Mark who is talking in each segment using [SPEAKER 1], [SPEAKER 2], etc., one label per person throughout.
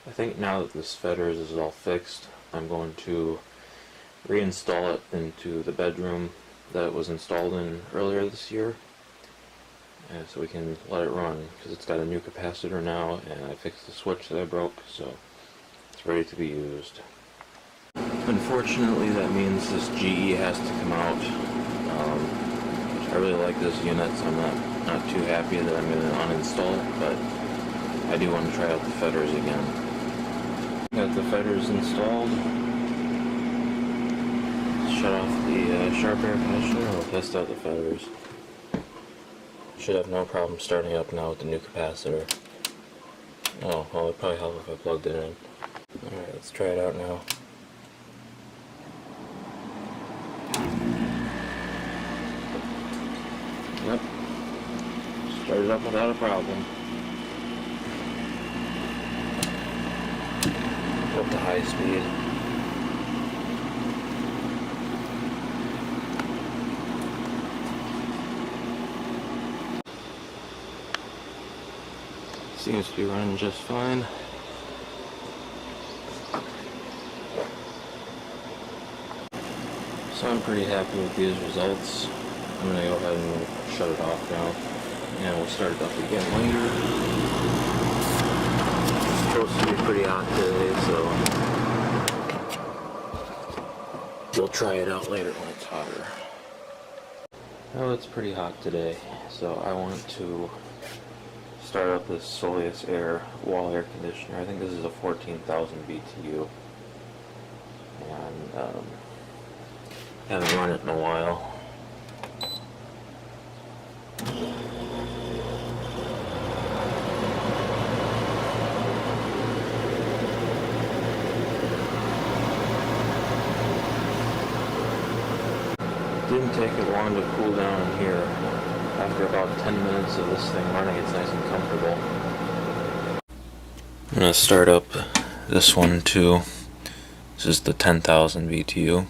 [SPEAKER 1] I think now that this Fedders is all fixed, I'm going to reinstall it into the bedroom that it was installed in earlier this year, so we can let it run, because it's got a new capacitor now, and I fixed the switch that I broke, so it's ready to be used. Unfortunately, that means this GE has to come out. I really like this unit, so I'm not too happy that I'm going to uninstall it, but I do want to try out the Fedders again. Got the Fedders installed. Shut off the sharp air conditioner and we'll test out the Fedders. Should have no problem starting up now with the new capacitor. Oh, well, it'd probably help if I plugged it in. Alright, let's try it out now. Yep. Started up without a problem. Up to high speed. Seems to be running just fine. So I'm pretty happy with these results. I'm going to go ahead and shut it off now, and we'll start it up again later. It's supposed to be pretty hot today, so we'll try it out later when it's hotter. Oh, it's pretty hot today, so I want to start up this Soleus Air wall air conditioner. I think this is a 14,000 BTU, and haven't run it in a while. Didn't take it long to cool down in here. After about 10 minutes of this thing running, it's nice and comfortable. I'm going to start up this one too. This is the 10,000 BTU.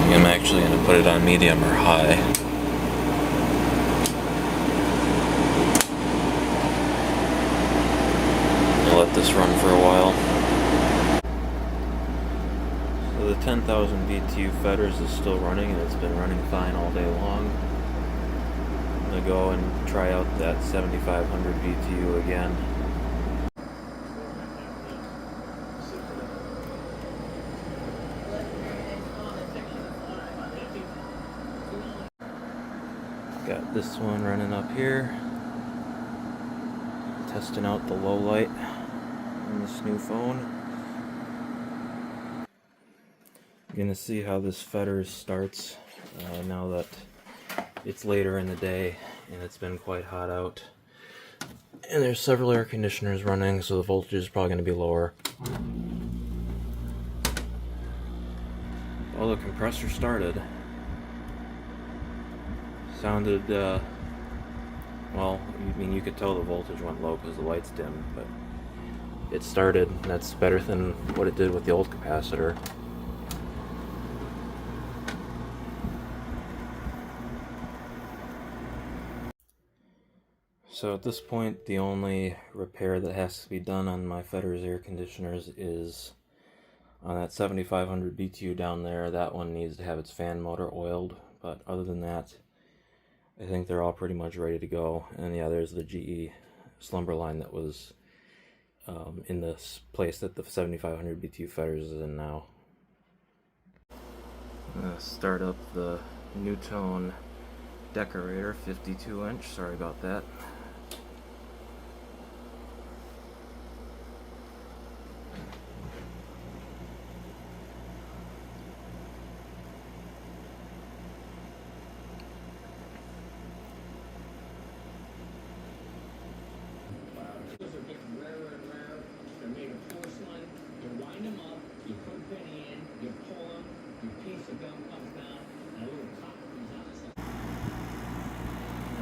[SPEAKER 1] I'm actually going to put it on medium or high. I'll let this run for a while. So the 10,000 BTU Fedders is still running, and it's been running fine all day long. I'm going to go and try out that 7,500 BTU again. Got this one running up here. Testing out the low light on this new phone. You're gonna see how this Fedders starts now that it's later in the day and it's been quite hot out. And there's several air conditioners running, so the voltage is probably gonna be lower. Well, the compressor started. Sounded, well, I mean, you could tell the voltage went low because the lights dimmed, but it started, and that's better than what it did with the old capacitor. So at this point, the only repair that has to be done on my Fedders air conditioners is on that 7,500 BTU down there. That one needs to have its fan motor oiled, but other than that, I think they're all pretty much ready to go. And yeah, there's the GE slumber line that was in this place that the 7,500 BTU Fedders is in now. I'm gonna start up the Newtone decorator, 52 inch, sorry about that.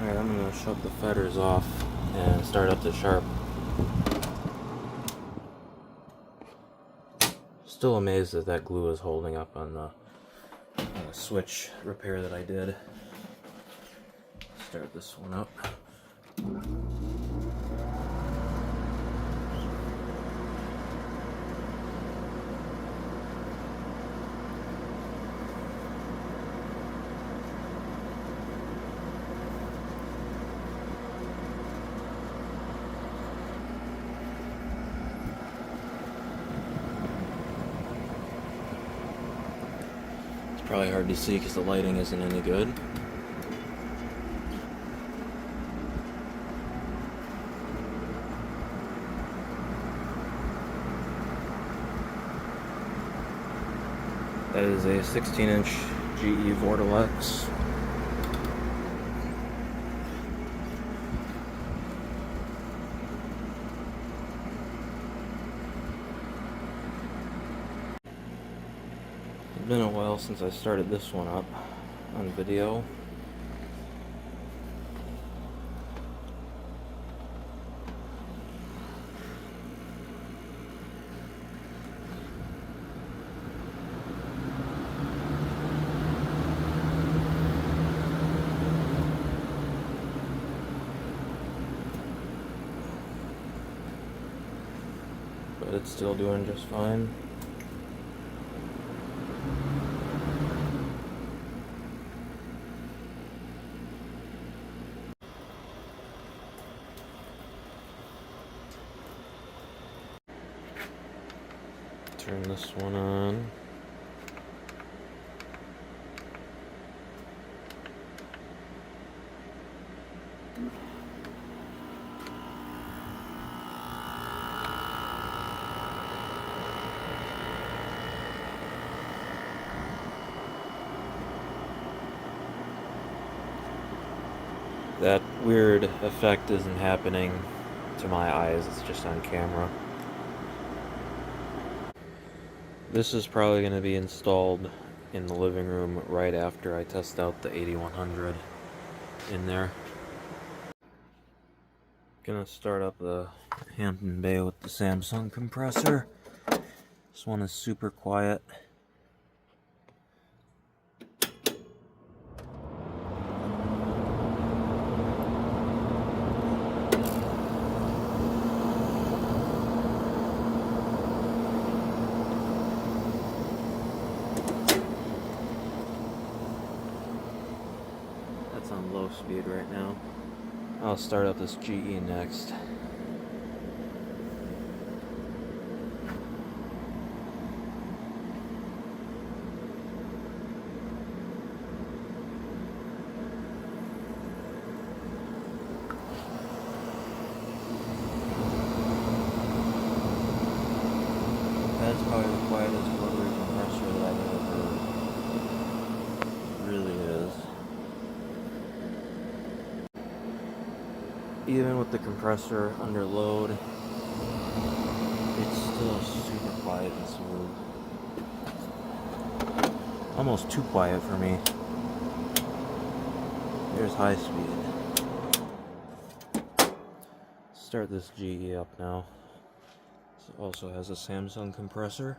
[SPEAKER 1] Alright, I'm going to shut the Fedders off and start up the sharp. Still amazed that that glue is holding up on the switch repair that I did. Start this one up. Probably hard to see because the lighting isn't any good. That is a 16-inch GE Vortelex. It's been a while since I started this one up on video. But it's still doing just fine. Turn this one on. That weird effect isn't happening to my eyes, it's just on camera. This is probably going to be installed in the living room right after I test out the 8100 in there. Gonna start up the Hampton Bay with the Samsung compressor. This one is super quiet. On low speed right now. I'll start up this GE next. That's probably the quietest rotary compressor that I've ever heard. It really is. Even with the compressor under load, it's still super quiet and smooth. Almost too quiet for me. There's high speed. Start this GE up now. This also has a Samsung compressor.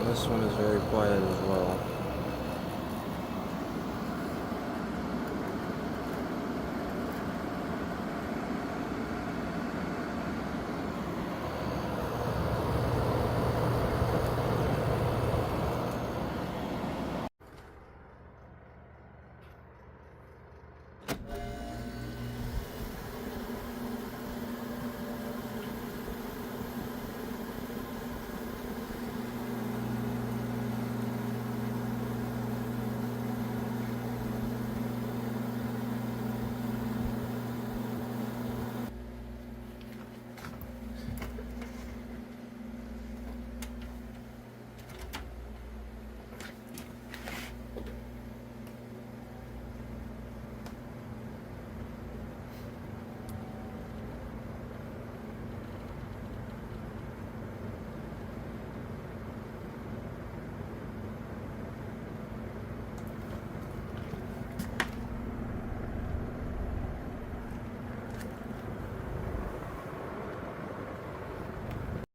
[SPEAKER 1] This one is very quiet as well.